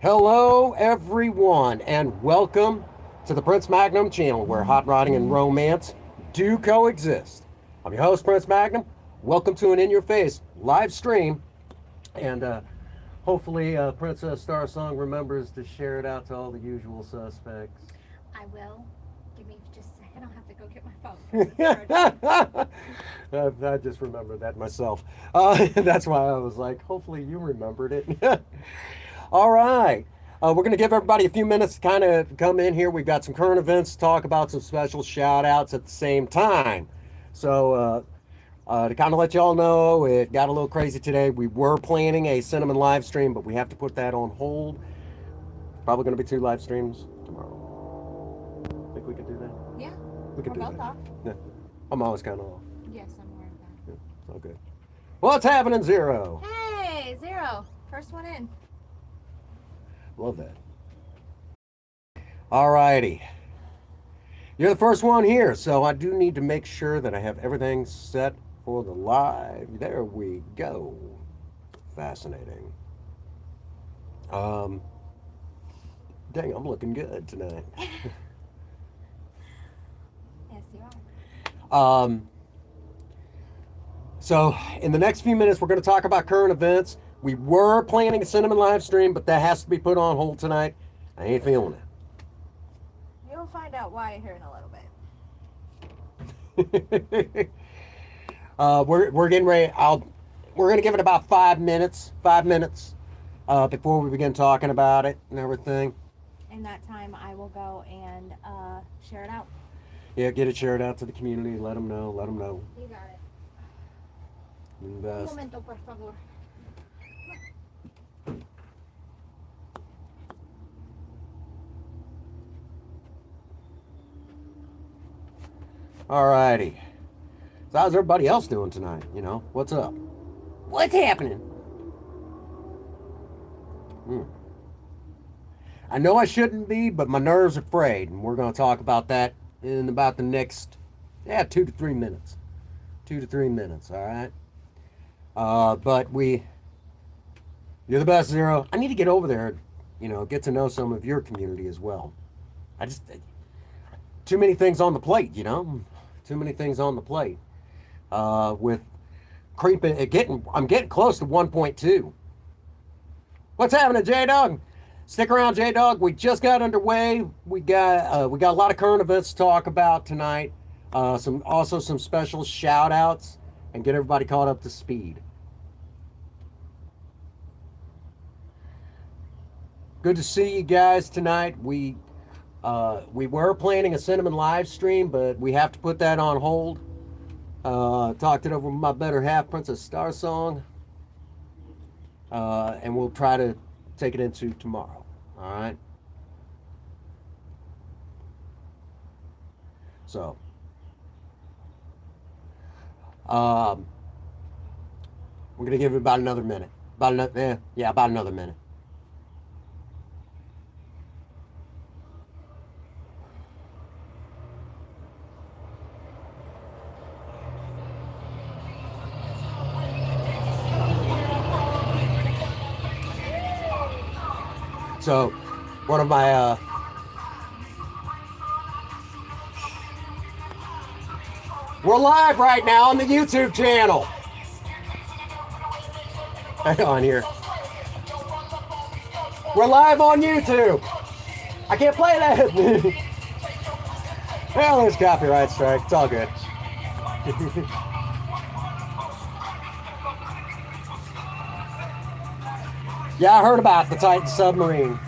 Hello, everyone, and welcome to the Prince Magnum channel where hot rodding and romance do coexist. I'm your host, Prince Magnum. Welcome to an In Your Face live stream, and hopefully, Princess Star Song remembers to share it out to all the usual suspects. I will. Give me just a second. I'll have to go get my phone. I just remembered that myself. That's why I was like, hopefully, you remembered it. All right. We're going to give everybody a few minutes to kind of come in here. We've got some current events to talk about, some special shout outs at the same time. So, to kind of let y'all know, it got a little crazy today. We were planning a cinnamon live stream, but we have to put that on hold. Probably going to be 2 live streams tomorrow. Think we could do that? Yeah, We could we're do both that. off. Yeah. I'm always kind of off. Yes, I'm aware of that. Yeah, it's all good. What's happening, Zero? Hey, Zero. First one in. Love that. All righty. You're the first one here, so I do need to make sure that I have everything set for the live. There we go. Fascinating. Um, Dang, I'm looking good tonight. Yes, you are. Um, so, in the next few minutes, we're going to talk about current events. We were planning a cinnamon live stream, but that has to be put on hold tonight. I ain't feeling You'll find out why here in a little it. We're getting ready. We're going to give it about 5 minutes. 5 minutes before we begin talking about it and everything. bit. In that time, I will go and share it out. Yeah, get it shared out to the community. Let them know. Let them know. You got it. Un Invest. momento, por favor. All righty. So how's everybody else doing tonight? You know, what's up? What's happening? I know I shouldn't be, but my nerves are frayed, and we're going to talk about that in about the next, 2 to 3 minutes. 2 to 3 minutes, all right? But you're the best, Zero. I need to get over there, get to know some of your community as well. Too many things on the plate, Too many things on the plate. With I'm getting close to 1.2. What's happening, J-Dog? Stick around, J-Dog. We just got underway. We got a lot of current events to talk about tonight. Some special shout outs and get everybody caught up to speed. Good to see you guys tonight. We were planning a cinnamon live stream, but we have to put that on hold. Talked it over with my better half, Princess Star Song, and we'll try to take it into tomorrow. All right. So, we're gonna give it about another minute. About another minute. So, one of my we're live right now on the YouTube channel. Hang on here. We're live on YouTube. I can't play that. Well, there's copyright strike. It's all good. Yeah, I heard about the Titan submarine.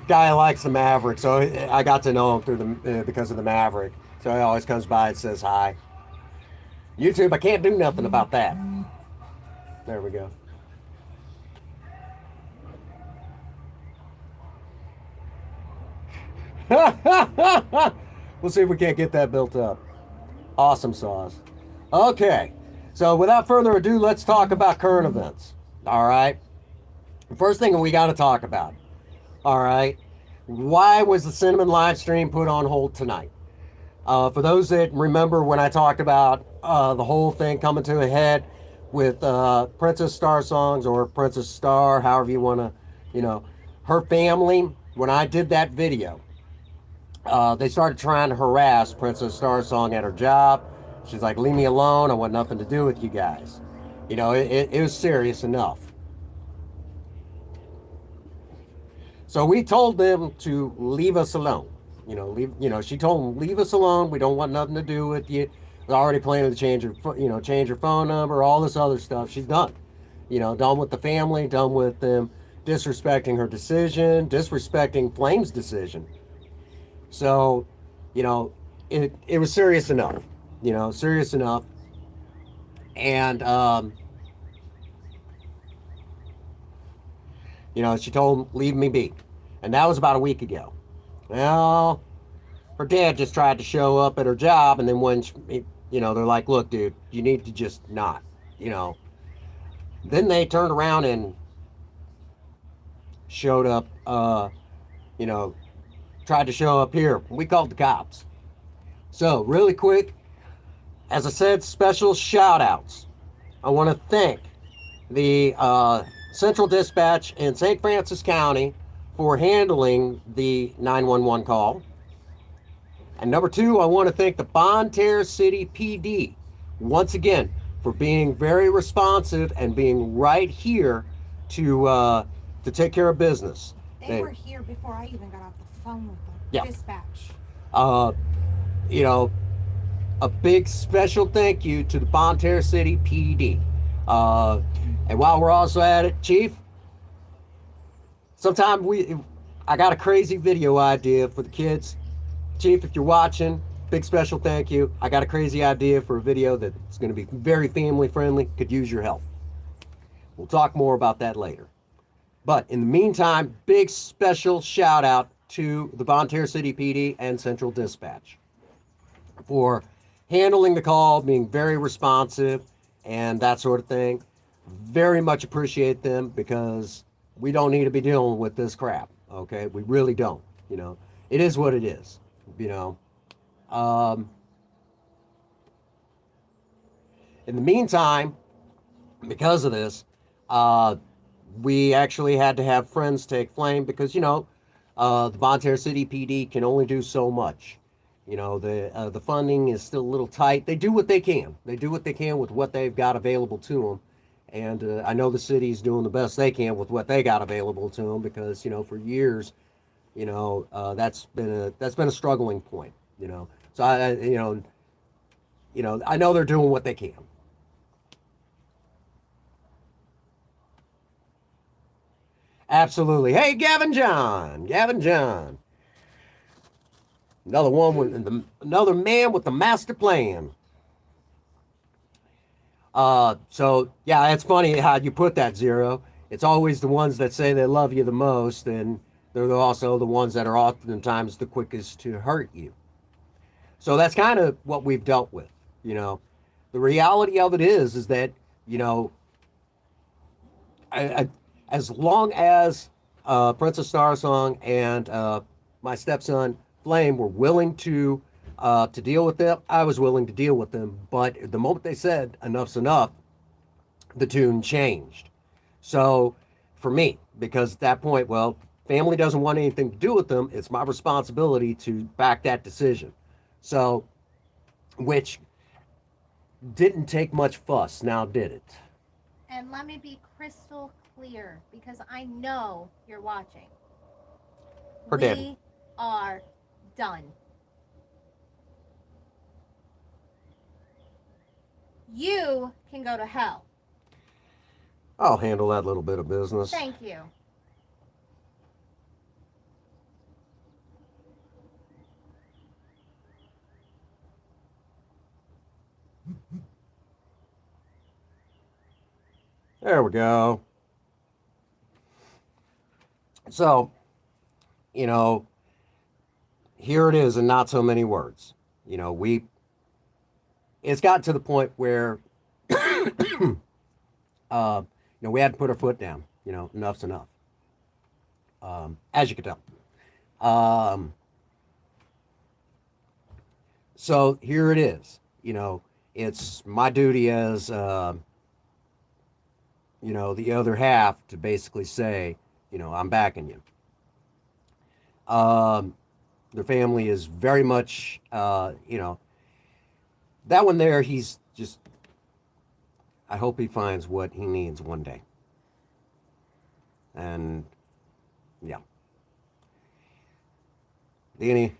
Guy likes the Maverick, so I got to know him through because of the Maverick. So he always comes by and says hi. YouTube, I can't do nothing about that. There we go. We'll see if we can't get that built up. Awesome sauce. Okay, so without further ado, let's talk about current events. All right. First thing we got to talk about. All right. Why was the cinnamon live stream put on hold tonight? For those that remember when I talked about the whole thing coming to a head with Princess Star songs or Princess Star, however you want to, you know, her family. When I did that video, they started trying to harass Princess Star Song at her job. She's like, "Leave me alone. I want nothing to do with you guys." You know, it was serious enough. So we told them to leave us alone. You know, leave. You know, she told them, "Leave us alone. We don't want nothing to do with you." They're already planning to change her, change her phone number, all this other stuff. She's done. You know, done with the family, done with them disrespecting her decision, disrespecting Flame's decision. So, you know, it was serious enough. You know, serious enough. And you know, she told him, "Leave me be," and that was about a week ago. Well, her dad just tried to show up at her job, and then when you know, they're like, "Look, dude, you need to just not," you know. Then they turned around and showed up. You know, tried to show up here. We called the cops. So really quick, as I said, special shout outs. I want to thank the Central Dispatch in St. Francis County for handling the 911 call. And number two, I want to thank the Bonne Terre City PD once again for being very responsive and being right here to take care of business. They were here before I even got off the phone with them. Yeah. Dispatch. You know, a big special thank you to the Bonne Terre City PD. And while we're also at it, Chief, sometime I got a crazy video idea for the kids. Chief, if you're watching, big special thank you. I got a crazy idea for a video that's going to be very family friendly. Could use your help. We'll talk more about that later. But in the meantime, big special shout out to the Bonne Terre City PD and Central Dispatch for handling the call, being very responsive, and that sort of thing. Very much appreciate them because we don't need to be dealing with this crap. Okay, we really don't. You know, it is what it is. You know. In the meantime, because of this, we actually had to have friends take Flame because, you know, the Bonne Terre City PD can only do so much. You know, the funding is still a little tight. They do what they can. They do what they can with what they've got available to them. And I know the city's doing the best they can with what they got available to them because, you know, for years, you know, that's been a struggling point. You know, so I know they're doing what they can. Absolutely. Hey, Gavin John. Another one with another man with the master plan. So yeah, it's funny how you put that, Zero. It's always the ones that say they love you the most, and they're also the ones that are oftentimes the quickest to hurt you. So that's kind of what we've dealt with. You know, the reality of it is that, you know, as long as Princess Star Song and my stepson Flame were willing to deal with them, I was willing to deal with them. But the moment they said enough's enough, the tune changed. So for me, because at that point, well, family doesn't want anything to do with them. It's my responsibility to back that decision. So, which didn't take much fuss, now did it? And let me be crystal clear because I know you're watching. Her we daddy. are done. You can go to hell. I'll handle that little bit of business. Thank you. There we go. So, you know, here it is in not so many words. You know, it's gotten to the point where, you know, we had to put our foot down. You know, enough's enough. As you can tell. So here it is. You know, it's my duty as the other half to basically say, I'm backing you. Their family is very much, that one there, he's just, I hope he finds what he needs one day. And yeah. Danny,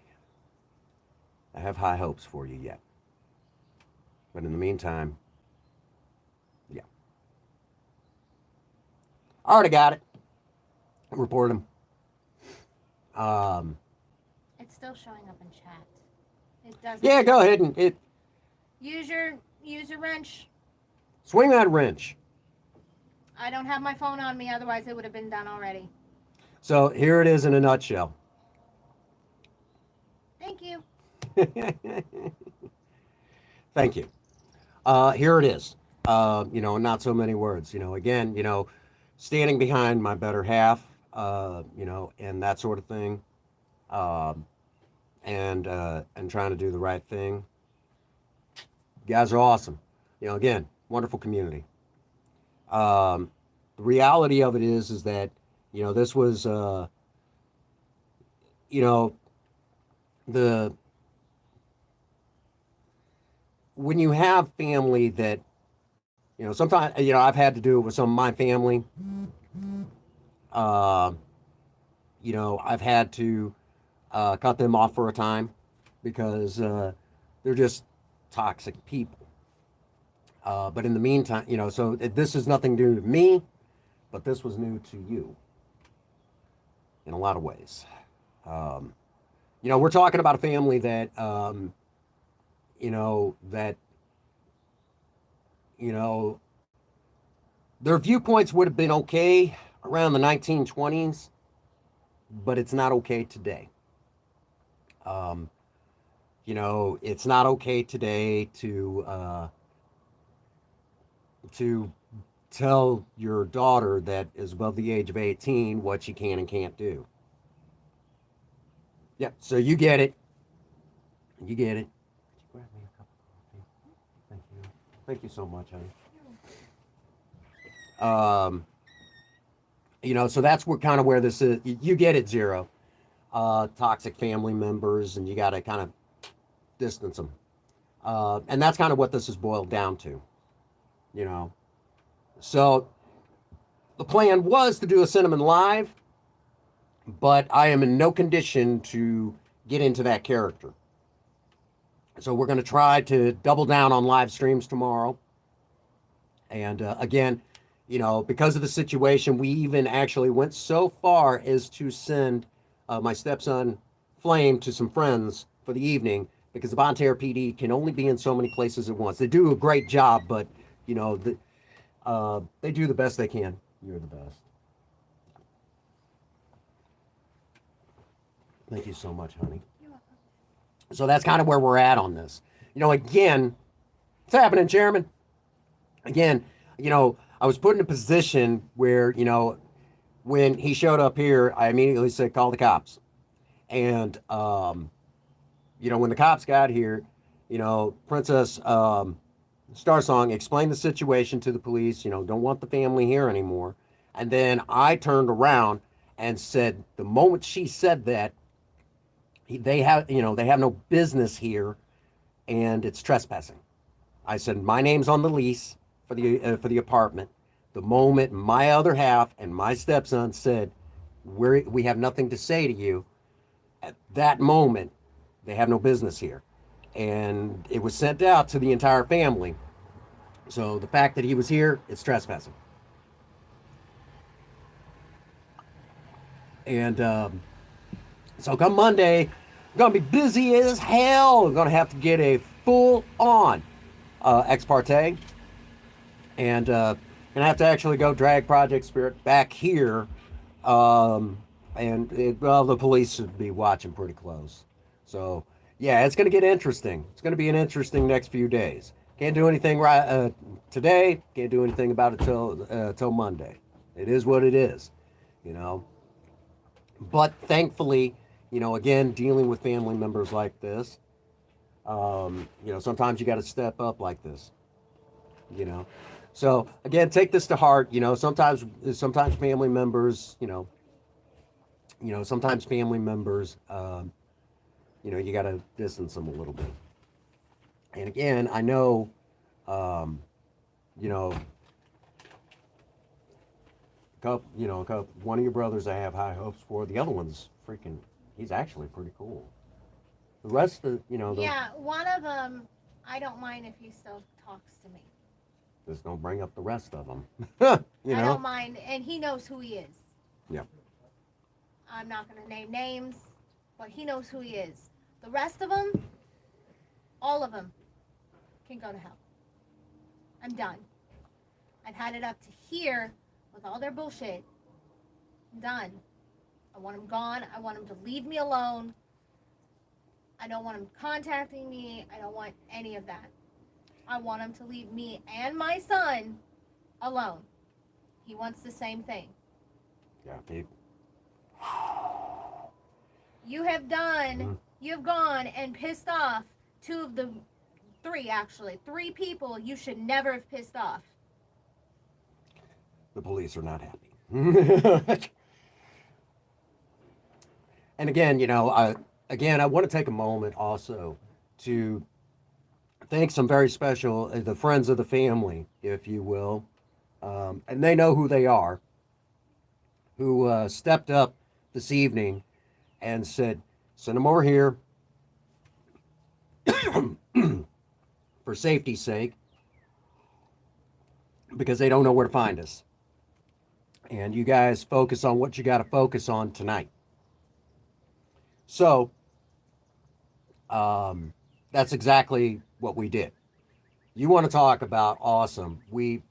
I have high hopes for you yet. But in the meantime, yeah. I already got it. Report him. It's still showing up in chat. It doesn't. Yeah, go ahead and Use your wrench. swing that wrench. I don't have my phone on me, otherwise it would have been done already. So here it is in a nutshell. Thank you. Thank you. Here it is. Not so many words. Again, standing behind my better half, and that sort of thing, and trying to do the right thing. You guys are awesome. Again, wonderful community. The reality of it is that this was the when you have family that sometimes I've had to do it with some of my family. uh, I've had to cut them off for a time because they're just toxic people. But in the meantime, so this is nothing new to me, but this was new to you in a lot of ways. We're talking about a family that, that, you know, their viewpoints would have been okay around the 1920s, but it's not okay today. Um, it's not okay today to tell your daughter that is above the age of 18 what she can and can't do. Yep. So you get it. You get it. Could you grab me a cup of coffee? Thank you. Thank you so much, honey. So that's where this is. You get it, Zero. Toxic family members, and you got to kind of distance them. And that's kind of what this is boiled down to. So the plan was to do a Cinnamon Live, but I am in no condition to get into that character. So we're going to try to double down on live streams tomorrow. And again, because of the situation, we even actually went so far as to send my stepson Flame to some friends for the evening, because the Bonne Terre PD can only be in so many places at once. They do a great job, but they do the best they can. You're the best. Thank you so much, honey. You're welcome. So that's kind of where we're at on this. Again, what's happening, Chairman? Again, I was put in a position where, when he showed up here, I immediately said, call the cops. And, when the cops got here, Princess Star Song explained the situation to the police, don't want the family here anymore. And then I turned around and said, the moment she said that, they have no business here, and it's trespassing. I said, my name's on the lease for the apartment. The moment my other half and my stepson said, we have nothing to say to you, at that moment, they have no business here. And it was sent out to the entire family. So the fact that he was here, it's trespassing. And so come Monday, I'm going to be busy as hell. I'm going to have to get a full-on ex parte. And going to have to actually go drag Project Spirit back here. The police should be watching pretty close. So, yeah, it's going to get interesting. It's going to be an interesting next few days. Can't do anything right today. Can't do anything about it till Monday. It is what it is, But thankfully, again, dealing with family members like this, sometimes you got to step up like this, So again, take this to heart. Sometimes family members, sometimes family members, you got to distance them a little bit. And again, I know, um, you know, one of your brothers I have high hopes for. The other one's freaking. He's actually pretty cool. The rest of Yeah, one of them, I don't mind if he still talks to me. just don't bring up the rest of them. I don't mind, and he knows who he is. Yeah. I'm not going to name names, but he knows who he is. The rest of them, all of them, can go to hell. I'm done. I've had it up to here with all their bullshit. I'm done. I want them gone. I want them to leave me alone. I don't want them contacting me. I don't want any of that. I want them to leave me and my son alone. He wants the same thing. Yeah, Pete. You have gone and pissed off three people you should never have pissed off. The police are not happy. And again, I want to take a moment also to thank some very special, the friends of the family, if you will, and they know who they are, who stepped up this evening and said, send them over here for safety's sake, because they don't know where to find us. And you guys focus on what you got to focus on tonight. So, that's exactly what we did. You want to talk about awesome? We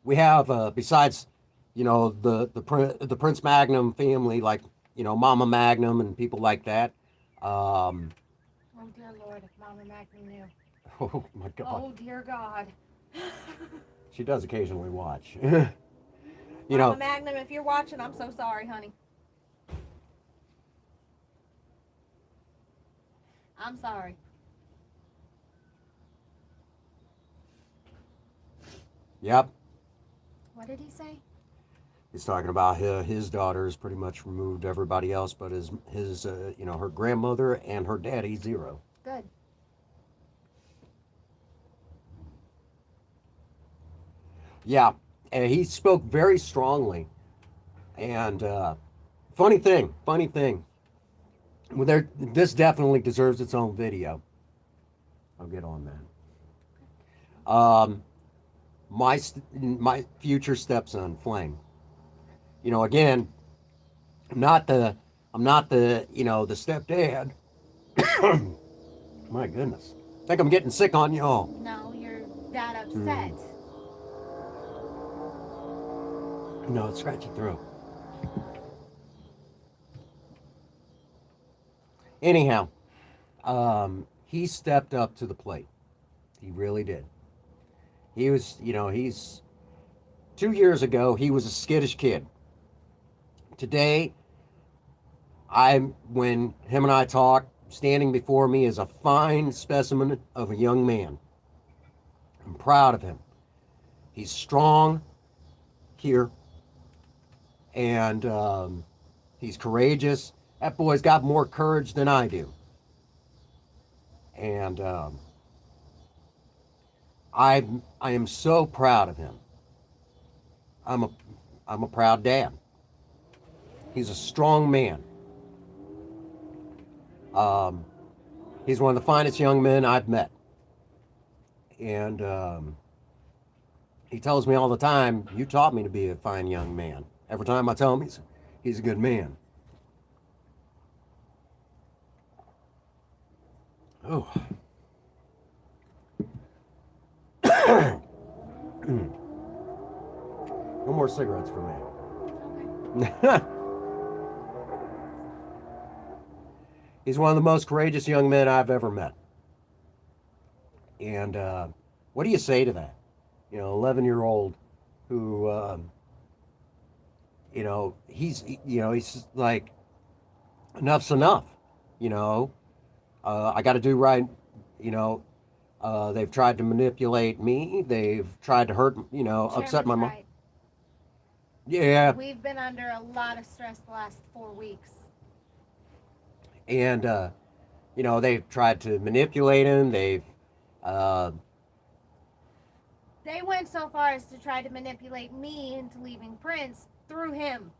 have besides, the Prince Magnum family, like Mama Magnum and people like that. Oh dear Lord, if Mama Magnum knew. Oh my God. Oh dear God. She does occasionally watch. Mama Magnum, if you're watching, I'm so sorry, honey. I'm sorry. Yep. What did he say? He's talking about his daughters pretty much removed everybody else, but his her grandmother and her daddy zero. Good. Yeah, and he spoke very strongly. And funny thing. Well, this definitely deserves its own video. I'll get on that. My future stepson, Flame. Again, I'm not the the stepdad. My goodness, I think I'm getting sick on you all. No, you're that upset. No, it's scratchy throat. Anyhow, he stepped up to the plate. He really did. He was, he's 2 years ago, he was a skittish kid. Today, when him and I talk, standing before me is a fine specimen of a young man. I'm proud of him. He's strong here, and he's courageous. That boy's got more courage than I do. And I am so proud of him. I'm a proud dad. He's a strong man. He's one of the finest young men I've met. And he tells me all the time, you taught me to be a fine young man. Every time I tell him he's a good man. Oh. No more cigarettes for me. He's one of the most courageous young men I've ever met. And what do you say to that? 11-year-old who, he's like, enough's enough. I got to do right. They've tried to manipulate me. They've tried to hurt, upset my Chairman's mom. right. Yeah, We've been under a lot of stress the last 4 weeks. and they've tried to manipulate him. Uh, They went so far as to try to manipulate me into leaving Prince through him.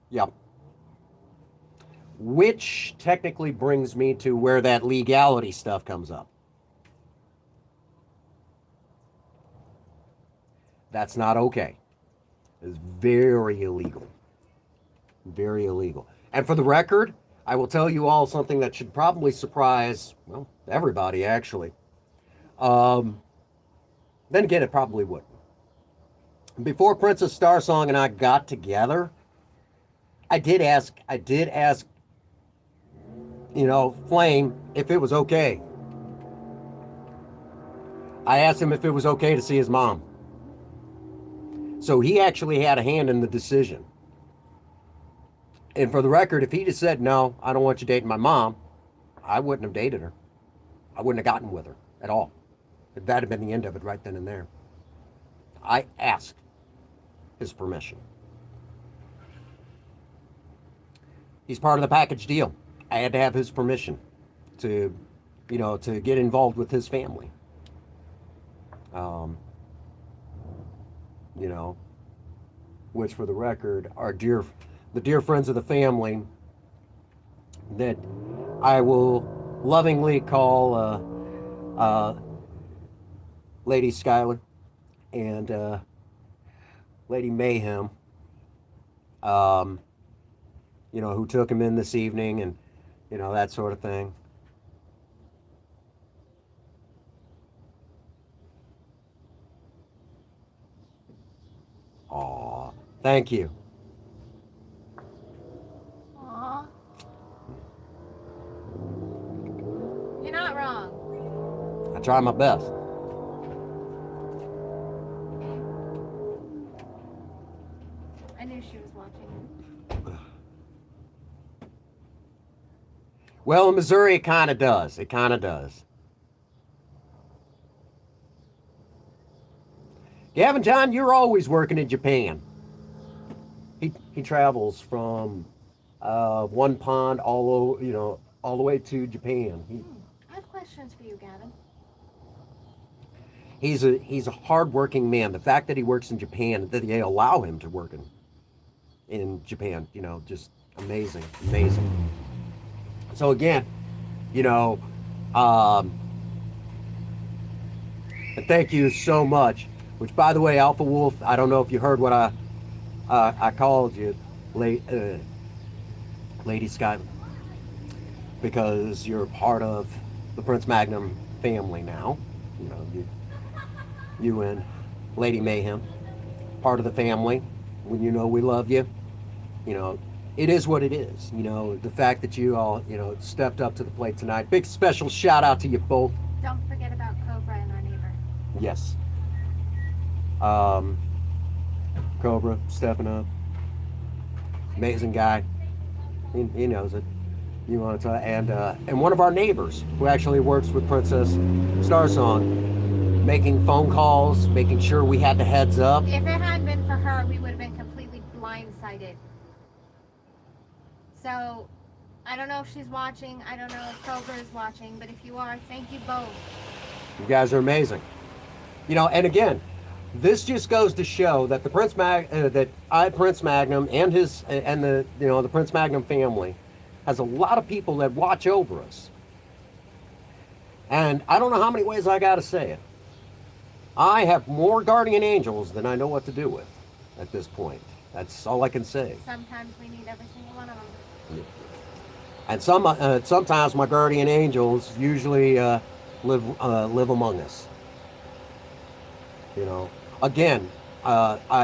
yeah. Which technically brings me to where that legality stuff comes up. That's not okay. It's very illegal. Very illegal. And for the record, I will tell you all something that should probably surprise, well, everybody actually. Um, then again, it probably would. Before Princess Starsong and I got together, I did ask, Flame if it was okay. I asked him if it was okay to see his mom. So he actually had a hand in the decision. And for the record, if he'd have said, no, I don't want you dating my mom, I wouldn't have dated her. I wouldn't have gotten with her at all. That'd have been the end of it right then and there. I asked his permission. He's part of the package deal. I had to have his permission to, to get involved with his family. Which for the record are the dear friends of the family that I will lovingly call Lady Skylar and Lady Mayhem, who took him in this evening and, that sort of thing. Aw, thank you. Aw. You're not wrong. I try my best. I knew she was watching. Well, in Missouri, it kind of does. It kind of does. Gavin John, you're always working in Japan. He travels from one pond all the way to Japan. I have questions for you, Gavin. He's a hardworking man. The fact that he works in Japan, that they allow him to work in Japan, just amazing, amazing. So again, and thank you so much. Which, by the way, Alpha Wolf, I don't know if you heard what I called you, Lady Sky, because you're part of the Prince Magnum family now. You and Lady Mayhem, part of the family. When we love you. It is what it is. The fact that you all, stepped up to the plate tonight. Big special shout out to you both. Don't forget about Cobra and our neighbor. Yes. Cobra stepping up. Amazing guy. He knows it. You want to talk, and one of our neighbors who actually works with Princess Starsong, making phone calls, making sure we had the heads up. If it hadn't been for her, we would have been completely blindsided. So, I don't know if she's watching. I don't know if Cobra is watching. But if you are, thank you both. You guys are amazing. And again, this just goes to show that the Prince Magnum and the Prince Magnum family has a lot of people that watch over us. And I don't know how many ways I got to say it. I have more guardian angels than I know what to do with at this point. That's all I can say. Sometimes we need every single one of them. And sometimes my guardian angels usually live among us. Again, I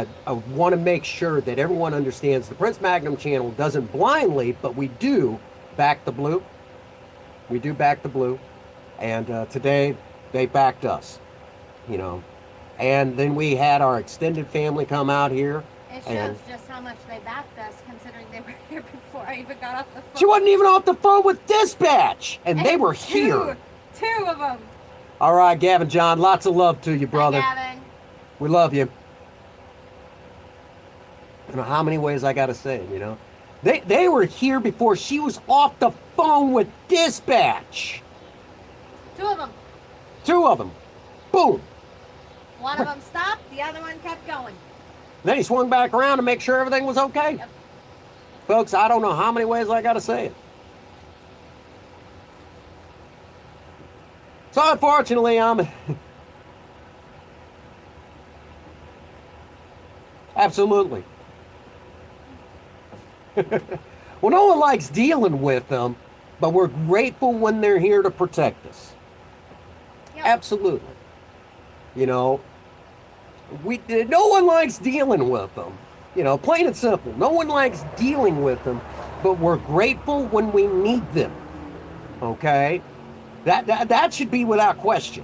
want to make sure that everyone understands the Prince Magnum channel doesn't blindly, but we do back the blue. We do back the blue. And today they backed us, And then we had our extended family come out here. It shows just how much they backed us, considering they were here before I even got off the phone. She wasn't even off the phone with dispatch, and they were here. Two of them. All right, Gavin, John, lots of love to you, brother. Hi, Gavin. We love you. I don't know how many ways I got to say it, you know. They were here before she was off the phone with dispatch. Two of them. Two of them. Boom. One of them stopped, the other one kept going. Then he swung back around to make sure everything was okay. Yep. Folks, I don't know how many ways I got to say it. So unfortunately, absolutely. Well, no one likes dealing with them, but we're grateful when they're here to protect us. Yep. Absolutely. You know, no one likes dealing with them. You know, plain and simple. No one likes dealing with them, but we're grateful when we need them. Okay? That should be without question.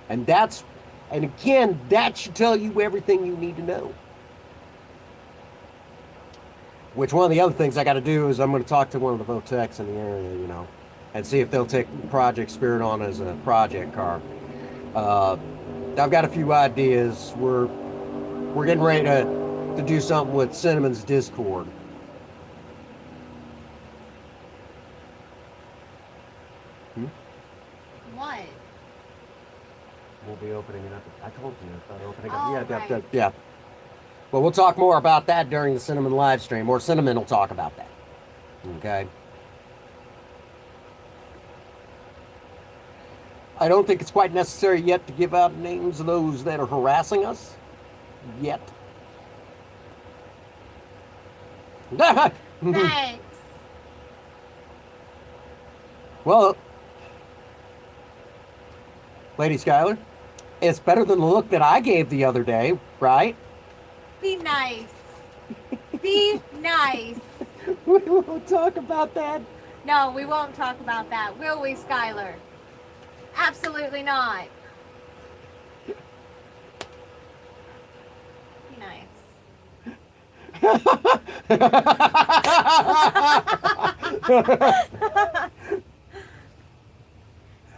And again, that should tell you everything you need to know. Which one of the other things I got to do is I'm going to talk to one of the Votex in the area, you know, and see if they'll take Project Spirit on as a project car. I've got a few ideas. We're getting ready to do something with Cinnamon's Discord. What? We'll be opening it up. I told you about opening Oh, up. right. Yeah. Well, we'll talk more about that during the Cinnamon live stream, or Cinnamon will talk about that. Okay. I don't think it's quite necessary yet to give out names of those that are harassing us. Yet. Thanks. Well, Lady Skylar, it's better than the look that I gave the other day, right? Be nice. Be nice. We won't talk about that. No, we won't talk about that, will we, Skylar? Absolutely not. Be nice.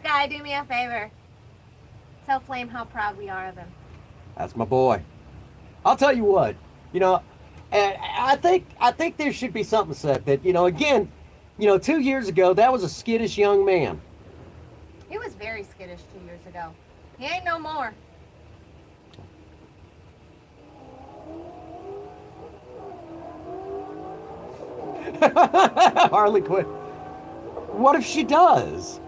Sky, do me a favor. Tell Flame how proud we are of him. That's my boy. I'll tell you what, you know, and I think there should be something said that, you know, again, you know, 2 years ago, that was a skittish young man. He was very skittish 2 years ago. He ain't no more. Harley Quinn. What if she does?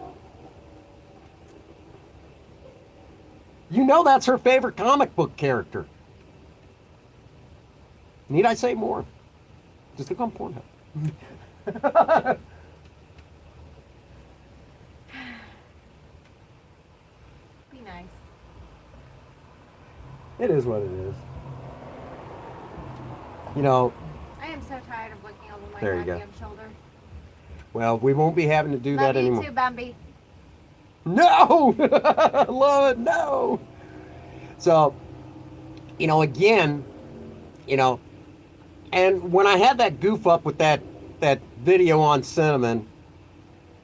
You know that's her favorite comic book character. Need I say more? Just look on Pornhub. Be nice. It is what it is. You know, I am so tired of looking over my There you go. goddamn shoulder. well, we won't be having to do Love that you anymore. too, Bambi. No! Love it, no! So, you know, again, you know, and when I had that goof up with that video on Cinnamon,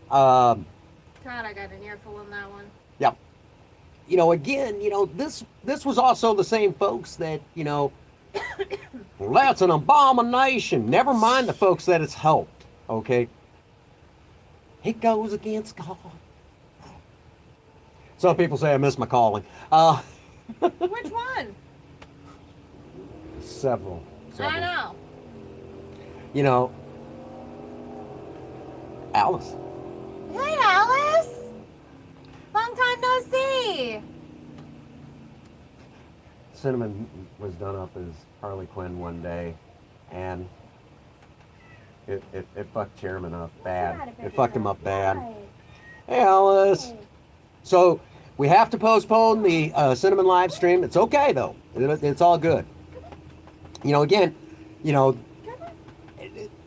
God, I got an earful on that one. yeah, you know, again, you know, this was also the same folks that, you know, well, that's an abomination. Never mind the folks that it's helped, okay? It goes against God. Some people say I miss my calling. Which one? Several. I know. You know, Alice. Hey, Alice. Long time no see. Cinnamon was done up as Harley Quinn one day, and it fucked Chairman up bad. It fucked him up bad. Hey, Alice. So we have to postpone the Cinnamon live stream. It's okay though. It's all good. You know, again, you know,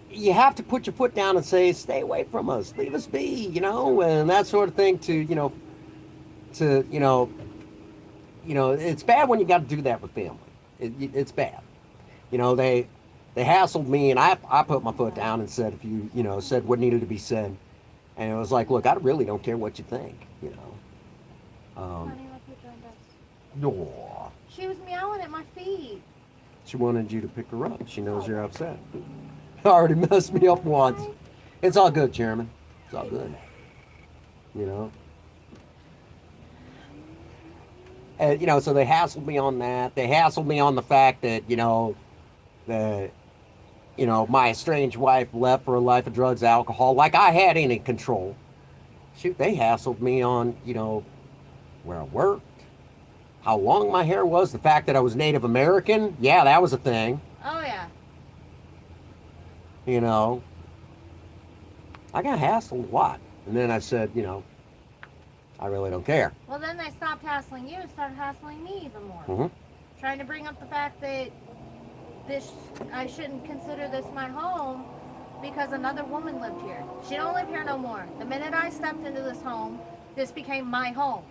you have to put your foot down and say, stay away from us, leave us be, you know, and that sort of thing. It's bad when you got to do that with family. It's bad. You know, they hassled me, and I put my foot down and said, if you, said what needed to be said. And it was like, look, I really don't care what you think, Honey, look who joined us. No. She was meowing at my feet. She wanted you to pick her up. She knows you're upset. Already messed me up once. It's all good, Chairman. It's all good. And, so they hassled me on that. They hassled me on the fact that, that, my estranged wife left for a life of drugs, alcohol, like I had any control. Shoot, they hassled me on, where I worked, how long my hair was, the fact that I was Native American. Yeah, that was a thing. Oh, yeah. I got hassled a lot. And then I said, I really don't care. Well, then they stopped hassling you and started hassling me even more. Mm-hmm. Trying to bring up the fact that I shouldn't consider this my home because another woman lived here. She don't live here no more. The minute I stepped into this home, this became my home.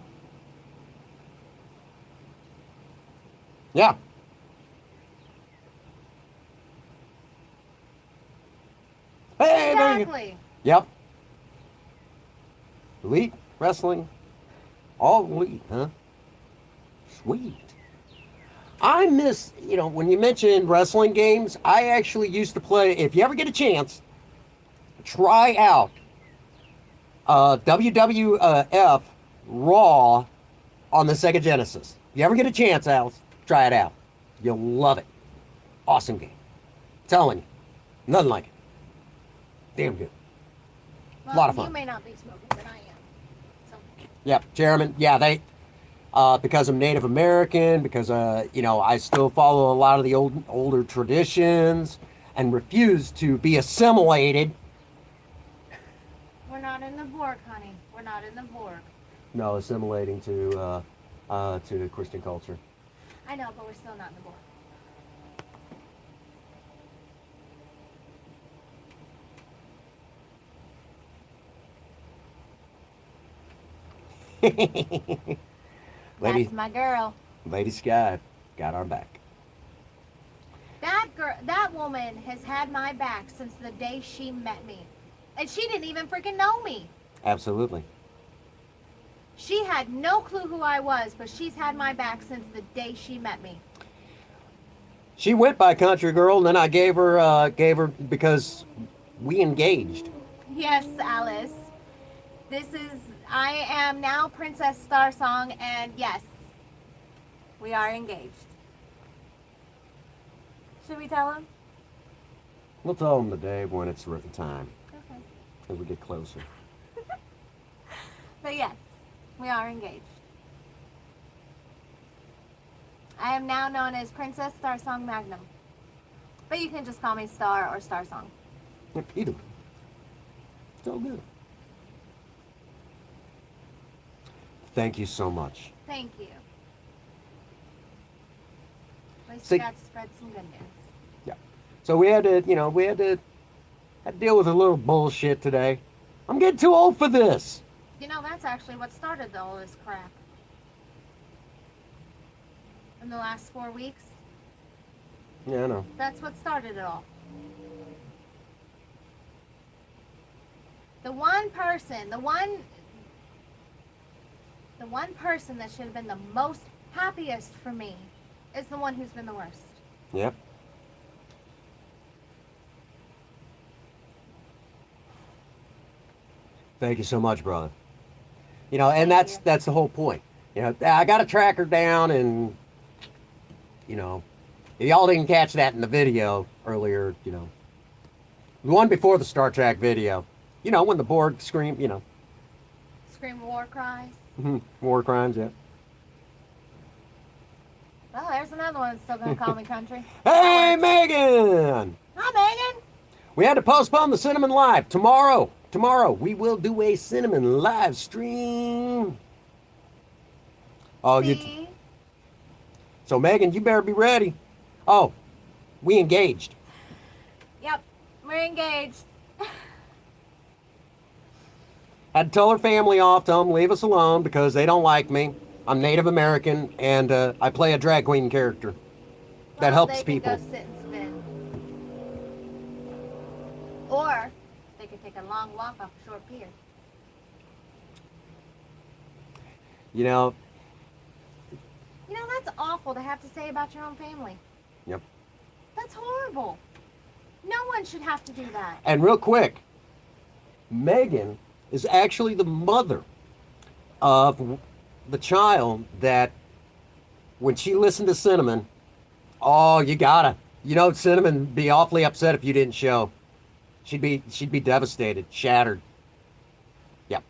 Yeah. Hey, Exactly. Yep. Elite wrestling. All elite, huh? Sweet. I miss, when you mentioned wrestling games, I actually used to play, if you ever get a chance, try out WWF Raw on the Sega Genesis. If you ever get a chance, Alice, try it out. You'll love it. Awesome game. Telling you. Nothing like it. Damn good. Well, A lot of fun. You may not be smoking, but I am. So. Yep, Chairman. Yeah, because I'm Native American, because I still follow a lot of the older traditions and refuse to be assimilated. We're not in the Borg, honey. We're not in the Borg. No, assimilating to Christian culture. I know, but we're still not in the Borg. Lady, That's my girl. Lady Sky got our back. That woman has had my back since the day she met me. And she didn't even freaking know me. Absolutely. She had no clue who I was, but she's had my back since the day she met me. She went by Country Girl, and then I gave her because we engaged. Yes, Alice. I am now Princess Starsong, and yes, we are engaged. Should we tell him? We'll tell them the day when it's the time, Okay. as we get closer. But yes, we are engaged. I am now known as Princess Starsong Magnum. But you can just call me Star or Starsong. Either. Still good. Thank you so much. Thank you. At least See- we got to spread some good news. Yeah. So we had to deal with a little bullshit today. I'm getting too old for this. You know, that's actually what started all this crap. In the last 4 weeks, Yeah, I know. that's what started it all. The one person that should have been the most happiest for me is the one who's been the worst. Yep. Thank you so much, brother. And that's the whole point. I got to track her down, and if y'all didn't catch that in the video earlier, the one before the Star Trek video, when the Borg screamed, Scream war cries. war crimes, yeah. Well, there's another one that's still going to call me country. Hey, Megan! Hi, Megan. We had to postpone the Cinnamon Live. Tomorrow, we will do a Cinnamon live stream. Oh, See? So, Megan, you better be ready. Oh, we engaged. Yep, we're engaged. Had to tell her family off, tell them leave us alone because they don't like me. I'm Native American, and I play a drag queen character that Well, helps they can people. Go sit and spin. Or they could take a long walk off a short pier. You know, You know, that's awful to have to say about your own family. Yep. That's horrible. No one should have to do that. And real quick, Megan is actually the mother of the child that, when she listened to Cinnamon, oh, you gotta, Cinnamon would be awfully upset if you didn't show. She'd be devastated, shattered. Yep.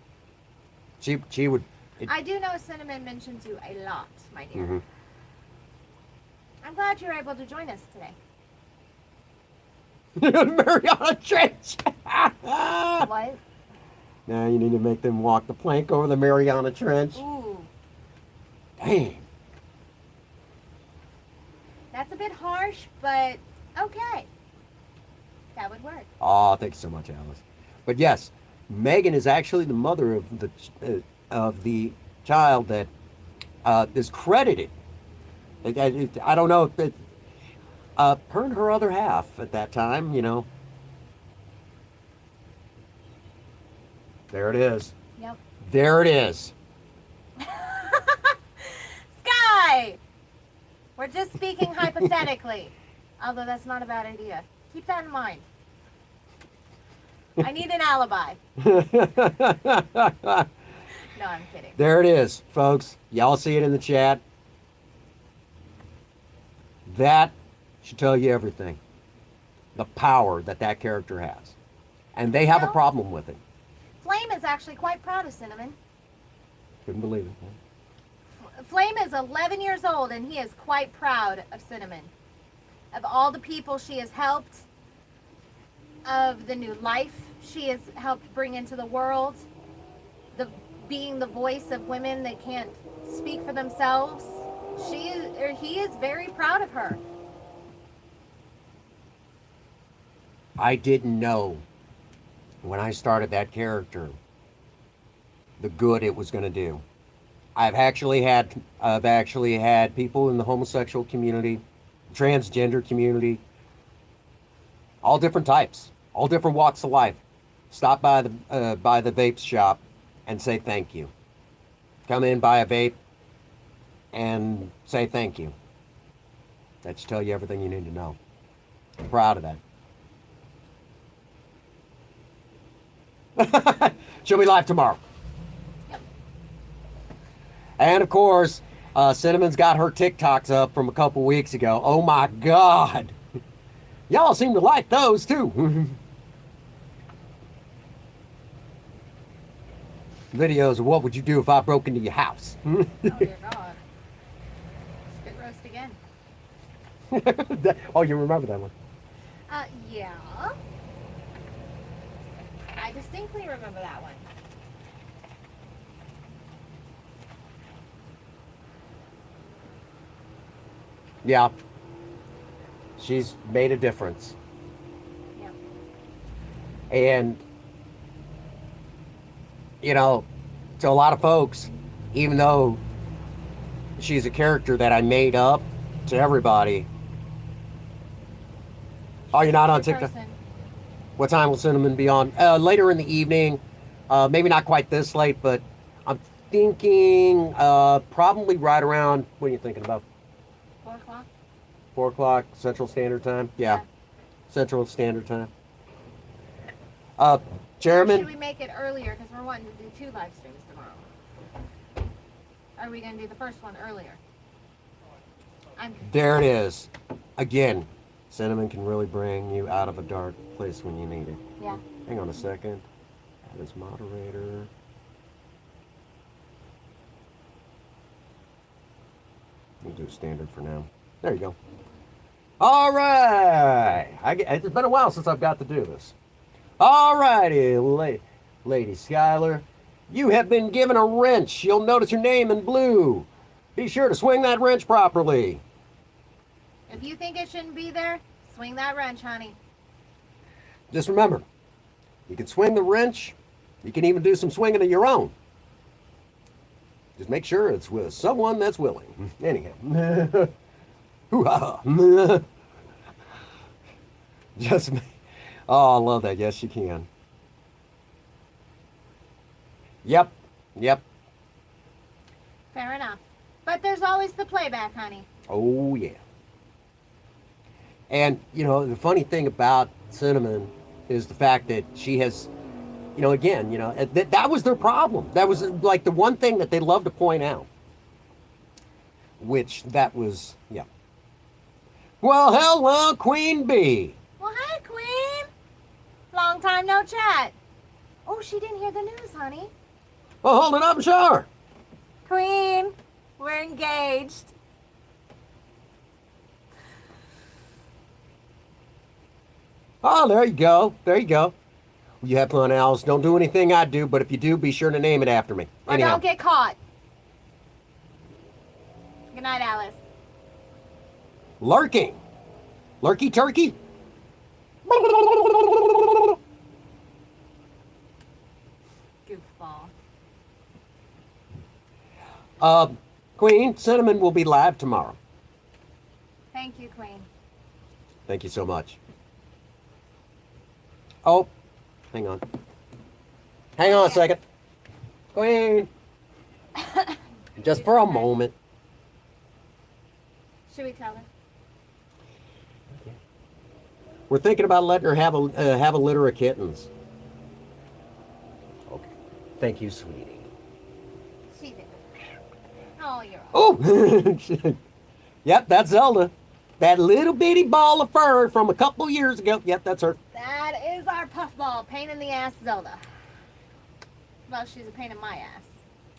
She would. I do know Cinnamon mentions you a lot, my dear. Mm-hmm. I'm glad you were able to join us today. Mariana Trench. What? Now you need to make them walk the plank over the Mariana Trench. Ooh. Dang. That's a bit harsh, but okay. That would work. Oh, thanks so much, Alice. But yes, Megan is actually the mother of the child that is credited. I don't know if it, her and her other half at that time, There it is. Yep. There it is. Sky! We're just speaking hypothetically. Although that's not a bad idea. Keep that in mind. I need an alibi. No, I'm kidding. There it is, folks. Y'all see it in the chat. That should tell you everything. The power that character has. And they have a problem with it. Flame is actually quite proud of Cinnamon. Couldn't believe it. Flame is 11 years old and he is quite proud of Cinnamon. Of all the people she has helped, of the new life she has helped bring into the world, being the voice of women that can't speak for themselves. He is very proud of her. I didn't know when I started that character the good it was going to do. I've actually had people in the homosexual community, transgender community, all different types, all different walks of life, stop by the vape shop and say thank you. Come in, buy a vape, and say thank you. That should tell you everything you need to know. I'm proud of that. She'll be live tomorrow. Yep. And of course, Cinnamon's got her TikToks up from a couple weeks ago. Oh my God. Y'all seem to like those too. Videos of what would you do if I broke into your house. Oh dear God. Spit roast again. Oh, you remember that one? Yeah. I distinctly remember that one. Yeah. She's made a difference. Yeah. And, to a lot of folks, even though she's a character that I made up to everybody. Oh, you're not on TikTok? What time will Cinnamon be on? Later in the evening. Maybe not quite this late, but I'm thinking probably right around, what are you thinking about? 4 o'clock? 4 o'clock Central Standard Time? Yeah. Central Standard Time. Chairman? Or should we make it earlier because we're wanting to do 2 live streams tomorrow? Are we going to do the first one earlier? There it is. Again, Cinnamon can really bring you out of a dark place when you need it. Yeah. Hang on a second. Add as moderator. We'll do standard for now. There you go. All right. It's been a while since I've got to do this. All righty, Lady Skylar. You have been given a wrench. You'll notice your name in blue. Be sure to swing that wrench properly. If you think it shouldn't be there, swing that wrench, honey. Just remember, you can swing the wrench. You can even do some swinging of your own. Just make sure it's with someone that's willing. Anyhow. Hoo-ha. Just Oh, I love that. Yes, you can. Yep. Yep. Fair enough. But there's always the playback, honey. Oh, yeah. And, the funny thing about Cinnamon is the fact that she has, again, that was their problem. That was like the one thing that they love to point out, which that was, yeah. Well, hello, Queen Bee. Well, hi, Queen. Long time no chat. Oh, she didn't hear the news, honey. Well, hold it up and show her. Queen, we're engaged. Oh, there you go. There you go. You have fun, Alice. Don't do anything I do, but if you do, be sure to name it after me. Or Anyhow. don't get caught. Good night, Alice. Lurking. Lurky turkey. Goofball. Queen, Cinnamon will be live tomorrow. Thank you, Queen. Thank you so much. Oh, hang on. Hang on a second. Queen. Just for a moment. Should we tell her? We're thinking about letting her have a litter of kittens. Okay. Thank you, sweetie. She did. Oh, you're Oh! Yep, that's Zelda. That little bitty ball of fur from a couple years ago. Yep, that's her. That is our puffball, pain in the ass Zelda. Well, she's a pain in my ass.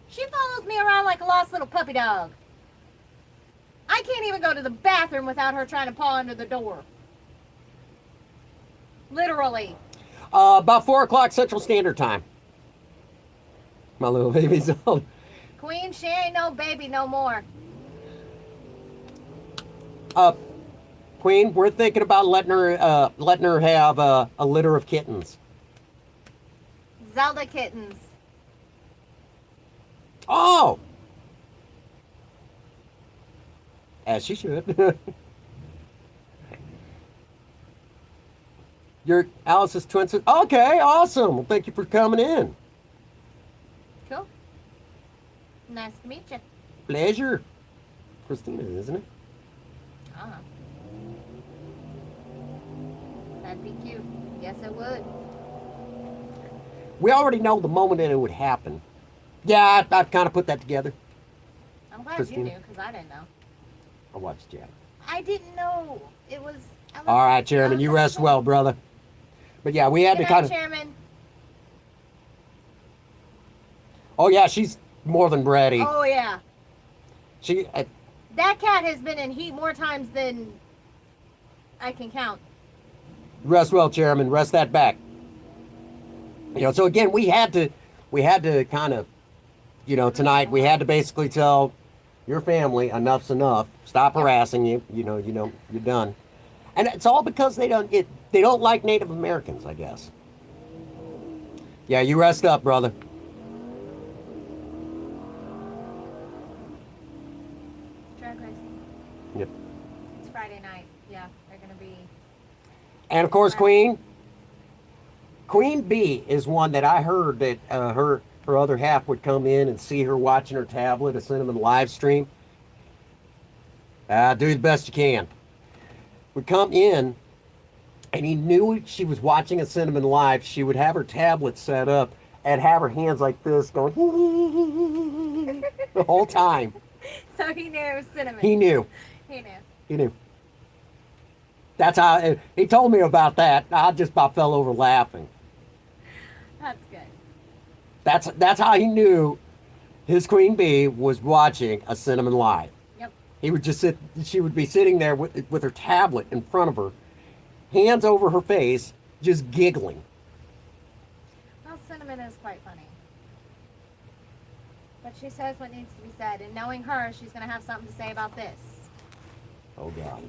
She follows me around like a lost little puppy dog. I can't even go to the bathroom without her trying to paw under the door. Literally. About 4 o'clock Central Standard Time. My little baby Zelda. Queen, she ain't no baby no more. Queen, we're thinking about letting her have a litter of kittens. Zelda kittens. Oh! As she should. You're Alice's twin sister. Okay, awesome. Well, thank you for coming in. Cool. Nice to meet you. Pleasure. Christina, isn't it? Uh-huh. That'd be cute. Yes, it would. We already know the moment that it would happen. Yeah, I've kind of put that together. I'm glad Christina. you knew, because I didn't know. I watched Jack. I didn't know. It was... All right, Chairman, you rest well, brother. But yeah, we had Good to kind night, of... Chairman. Oh, yeah, she's more than bratty. Oh, yeah. She... That cat has been in heat more times than I can count. Rest well, Chairman. Rest that back. So again, we had to kind of, tonight we had to basically tell your family enough's enough. Stop harassing you. You're done. And it's all because they don't like Native Americans, I guess. Yeah, you rest up, brother. Drag racing. Yep. It's Friday night. Yeah, they're gonna be. And of course, Queen Bee is one that I heard that her other half would come in and see her watching her tablet, a Cinnamon live stream. Do the best you can. Would come in, and he knew she was watching a Cinnamon live. She would have her tablet set up and have her hands like this going the whole time. So he knew it was Cinnamon. He knew. He knew. He knew. That's how he told me about that. I just about fell over laughing. That's good. That's how he knew his Queen Bee was watching a Cinnamon live. Yep. He would just sit. She would be sitting there with her tablet in front of her, hands over her face, just giggling. Well, Cinnamon is quite funny. But she says what needs to be said, and knowing her, she's going to have something to say about this. Oh God.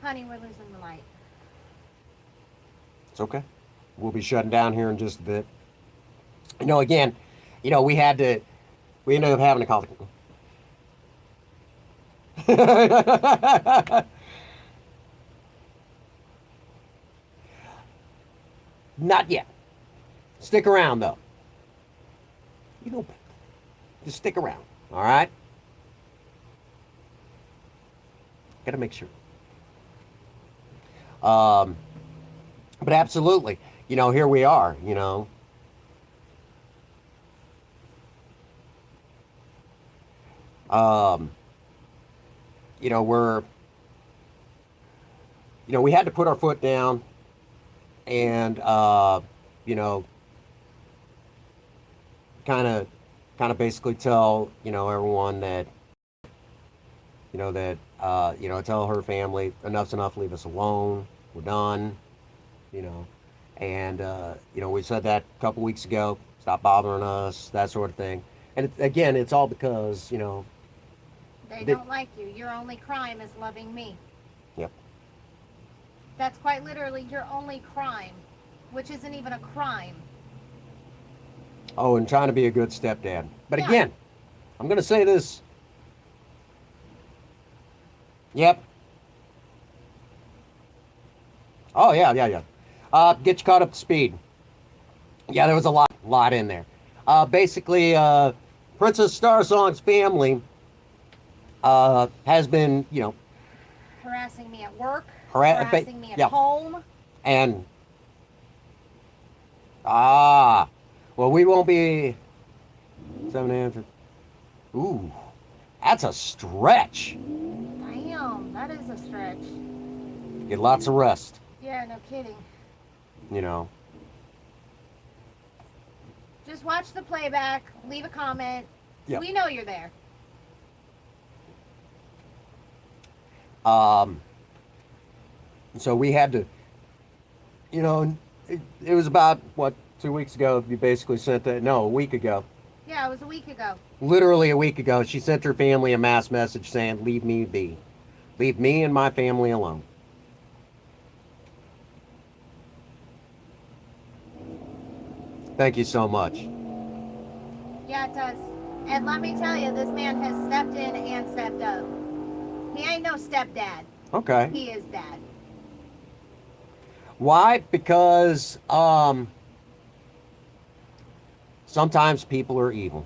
Honey, we're losing the light. It's okay. We'll be shutting down here in just a bit. Again, we ended up having to call. Not yet. Stick around though. You know, just stick around. All right. Got to make sure. Um, but absolutely, here we are. Um, we're, we had to put our foot down and, you know, kind of, basically tell, everyone that, tell her family enough's enough, leave us alone, we're done, you know, and, we said that a couple weeks ago, stop bothering us, that sort of thing. And again, it's all because, They don't like you. Your only crime is loving me. Yep. That's quite literally your only crime, which isn't even a crime. Oh, and trying to be a good stepdad. But Yeah. again, I'm going to say this. Yep. Oh, yeah, yeah, yeah. Get you caught up to speed. Yeah, there was a lot in there. Basically, Princess Star Song's family has been, Harassing me at work, Hara- harassing me at yeah. home. and well, we won't be 7 a.m. Ooh, that's a stretch. Damn, that is a stretch. Get lots of rest. Yeah, no kidding. You know. Just watch the playback, leave a comment. Yep. We know you're there. So we had to, it was about, what, 2 weeks ago, you basically sent that, no, a week ago. Yeah, it was a week ago. Literally a week ago, she sent her family a mass message saying, leave me be. Leave me and my family alone. Thank you so much. Yeah, it does. And let me tell you, this man has stepped in and stepped up. He ain't no stepdad. Okay. He is dad. Why? Because sometimes people are evil.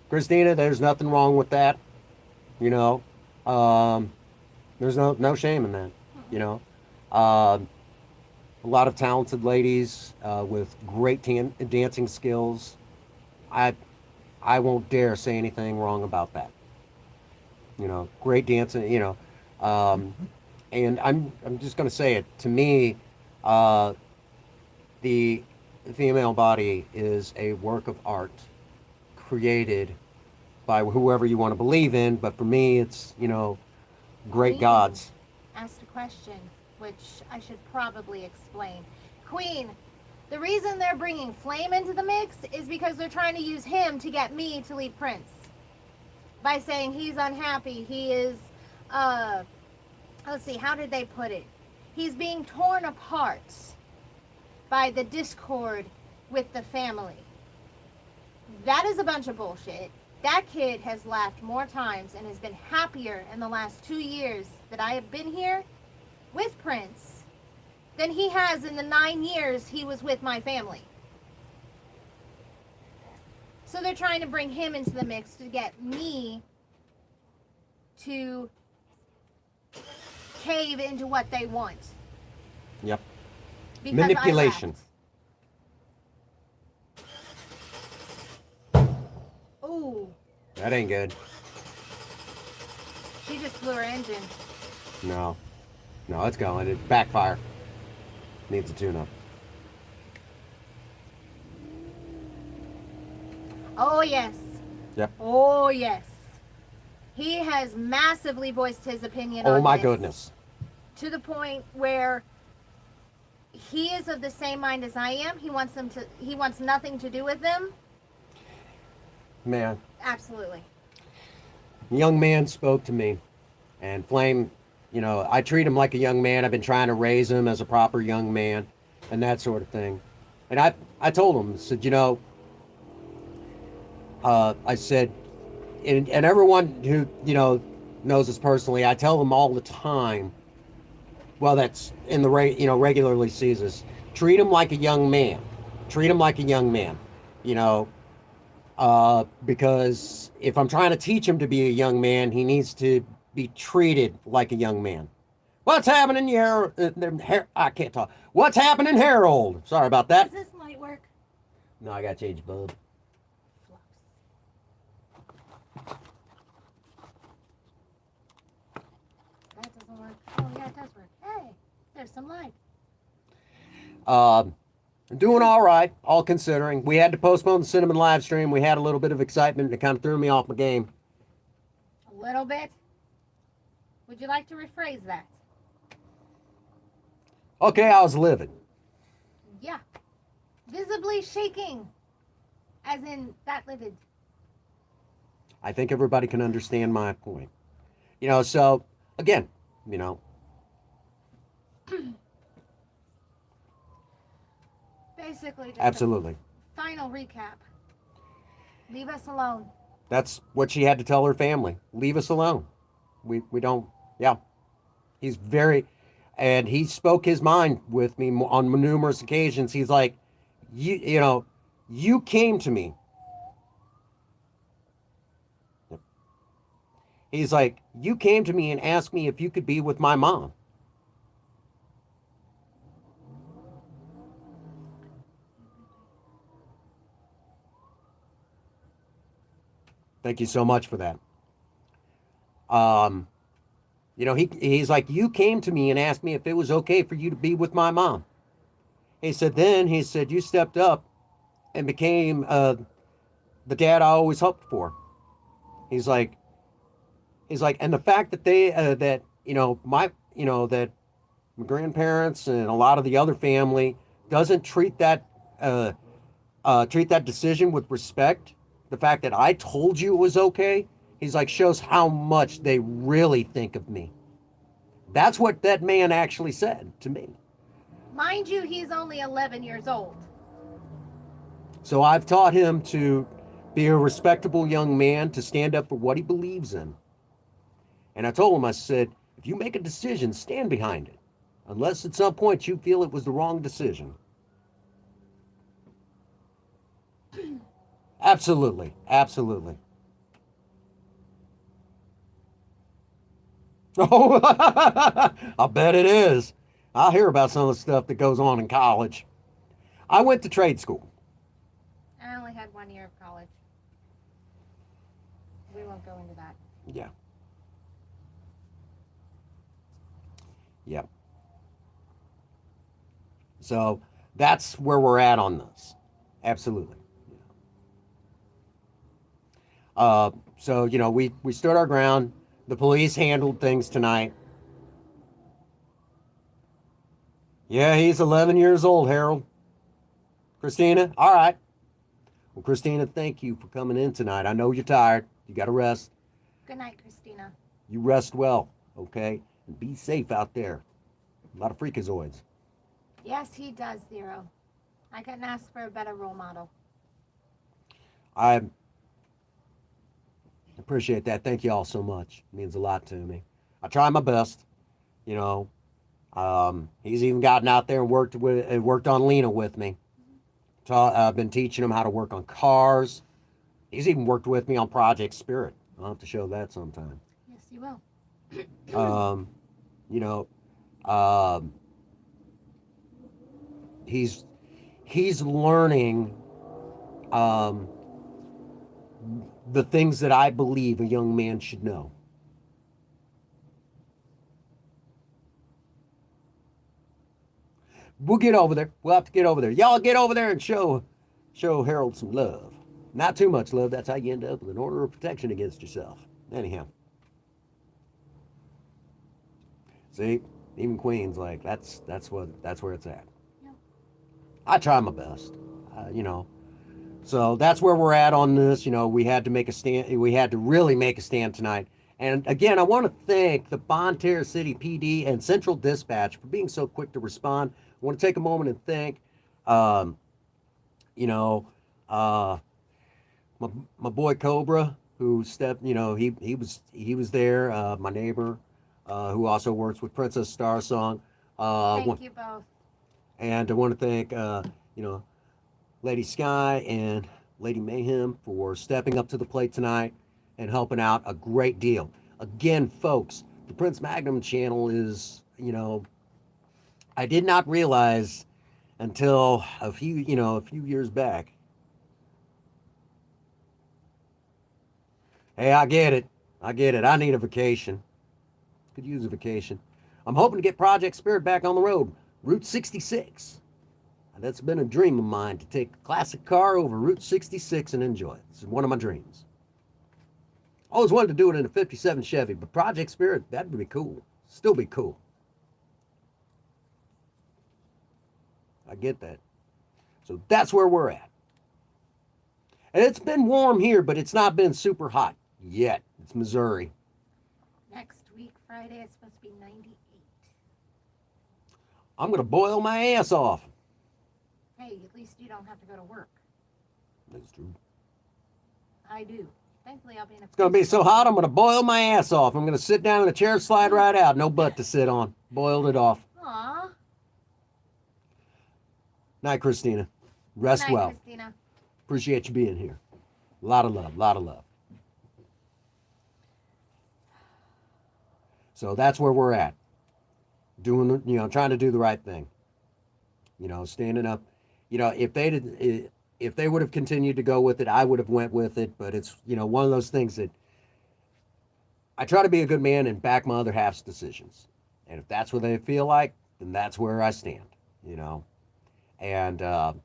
Christina, there's nothing wrong with that. You know, there's no shame in that. You know, a lot of talented ladies with great dancing skills. I won't dare say anything wrong about that. You know, great dancing. You know, and I'm just going to say it. To me, the female body is a work of art created by whoever you want to believe in. But for me, it's great Queen gods. asked a question, which I should probably explain. Queen, the reason they're bringing Flame into the mix is because they're trying to use him to get me to leave Prince. By saying he's unhappy, he is, let's see, how did they put it? He's being torn apart by the discord with the family. That is a bunch of bullshit. That kid has laughed more times and has been happier in the last 2 years that I have been here with Prince than he has in the 9 years he was with my family. So they're trying to bring him into the mix to get me to cave into what they want. Yep. Because Manipulation. Ooh, That ain't good. she just blew her engine. No, it's going. It backfire. Needs a tune-up. Oh, yes. Yep. Oh, yes. He has massively voiced his opinion on Oh my this, goodness. to the point where he is of the same mind as I am. He wants nothing to do with them. Man, Absolutely. a young man spoke to me, and Flame, I treat him like a young man. I've been trying to raise him as a proper young man, and that sort of thing. And I told him, I said, I said, and everyone who, knows us personally. I tell him all the time. Well, that's in the regularly sees us. Treat him like a young man. Treat him like a young man. You know, because if I'm trying to teach him to be a young man, he needs to be treated like a young man. What's happening here? I can't talk. What's happening, Harold? Sorry about Does that. this light work? No, I got to change the bulb. Flux. That doesn't work. Oh, yeah, it does work. Hey, there's some light. Um, Doing all right, all considering. We had to postpone the Cinnamon live stream. We had a little bit of excitement, and it kind of threw me off my game. A little bit. Would you like to rephrase that? Okay, I was livid. Yeah. Visibly shaking. As in that livid. I think everybody can understand my point. So again, Basically, just absolutely. a final recap. Leave us alone. That's what she had to tell her family. Leave us alone. We don't. Yeah, he's very, and he spoke his mind with me on numerous occasions. He's like, you came to me. He's like, you came to me and asked me if you could be with my mom. Thank you so much for that. He's like, you came to me and asked me if it was okay for you to be with my mom. He said, you stepped up and became the dad I always hoped for. He's like, and the fact that that my grandparents and a lot of the other family doesn't uh, treat that decision with respect. The fact that I told you it was okay, he's like, shows how much they really think of me. That's what that man actually said to me. Mind you, he's only 11 years old. So I've taught him to be a respectable young man, to stand up for what he believes in. And I told him, I said, if you make a decision, stand behind it. Unless at some point you feel it was the wrong decision. Absolutely. Absolutely. Oh, I bet it is. I hear about some of the stuff that goes on in college. I went to trade school. I only had 1 year of college. We won't go into that. Yeah. Yep. So that's where we're at on this. Absolutely. So we stood our ground. The police handled things tonight. Yeah, he's 11 years old, Harold. Christina, all right. Well, Christina, thank you for coming in tonight. I know you're tired. You got to rest. Good night, Christina. You rest well, okay? And be safe out there. A lot of freakazoids. Yes, he does, Zero. I couldn't ask for a better role model. I appreciate that. Thank you all so much. It means a lot to me. I try my best. He's even gotten out there and worked on Lena with me. I've been teaching him how to work on cars. He's even worked with me on Project Spirit. I'll have to show that sometime. Yes, you will. You know, um, he's learning the things that I believe a young man should know. We'll get over there. We'll have to get over there. Y'all get over there and show Harold some love. Not too much love. That's how you end up with an order of protection against yourself. Anyhow. See, even Queen's like that's where it's at. Yeah. I try my best, So that's where we're at on this. We had to make a stand. We had to really make a stand tonight. And again, I want to thank the Bonterra City PD and Central Dispatch for being so quick to respond. I want to take a moment and thank, my boy Cobra, who stepped. He was there. My neighbor, who also works with Princess Star Song. Thank you both. And I want to thank Lady Sky and Lady Mayhem for stepping up to the plate tonight and helping out a great deal. Again, folks, the Prince Magnum channel is, I did not realize until a few years back. Hey, I get it. I get it. I need a vacation. Could use a vacation. I'm hoping to get Project Spirit back on the road. Route 66. That's been a dream of mine, to take a classic car over Route 66 and enjoy it. It's one of my dreams. Always wanted to do it in a 57 Chevy, but Project Spirit, that'd be cool. Still be cool. I get that. So that's where we're at. And it's been warm here, but it's not been super hot yet. It's Missouri. Next week, Friday, it's supposed to be 98. I'm going to boil my ass off. Hey, at least you don't have to go to work. That's true. I do. Thankfully, I'll be in a... It's going to be so hot, I'm going to boil my ass off. I'm going to sit down in the chair, slide right out. No butt to sit on. Boiled it off. Aw. Night, Christina. Rest Good night, well. Christina. Appreciate you being here. A lot of love, a lot of love. So that's where we're at. Doing, trying to do the right thing. Standing up. If they would have continued to go with it, I would have went with it. But it's, one of those things that I try to be a good man and back my other half's decisions. And if that's what they feel like, then that's where I stand, And again,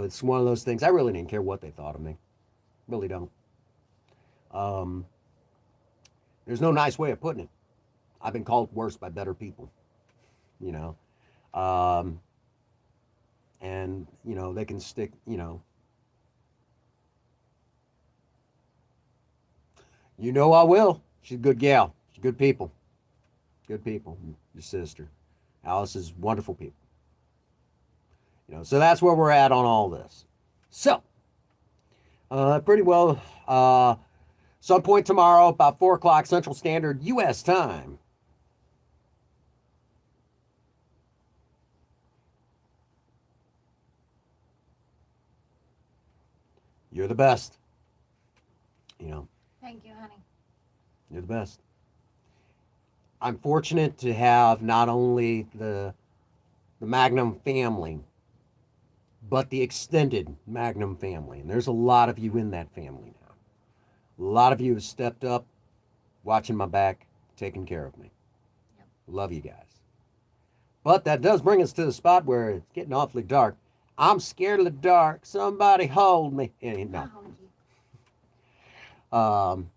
it's one of those things. I really didn't care what they thought of me. Really don't. There's no nice way of putting it. I've been called worse by better people, and, they can stick, I will. She's a good gal. She's good people. Good people. Your sister. Alice is wonderful people. So that's where we're at on all this. So, pretty well, some point tomorrow, about 4 o'clock Central Standard U.S. time. You're the best. Thank you, honey. You're the best. I'm fortunate to have not only the Magnum family, but the extended Magnum family. And there's a lot of you in that family now. A lot of you have stepped up, watching my back, taking care of me. Yep. Love you guys. But that does bring us to the spot where it's getting awfully dark. I'm scared of the dark. Somebody hold me. No. I'll hold you.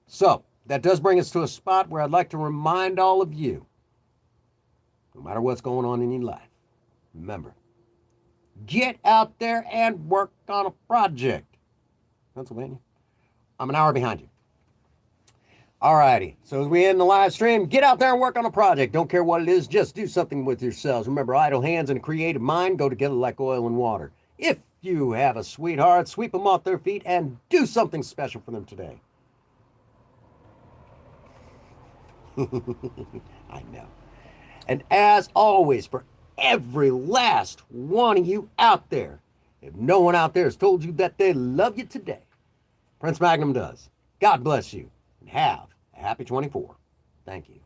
So that does bring us to a spot where I'd like to remind all of you, no matter what's going on in your life, remember, get out there and work on a project. Pennsylvania. I'm an hour behind you. All righty. So as we end the live stream, get out there and work on a project. Don't care what it is. Just do something with yourselves. Remember, idle hands and a creative mind go together like oil and water. If you have a sweetheart, sweep them off their feet and do something special for them today. I know. And as always, for every last one of you out there, if no one out there has told you that they love you today, Prince Magnum does. God bless you and have a happy 24. Thank you.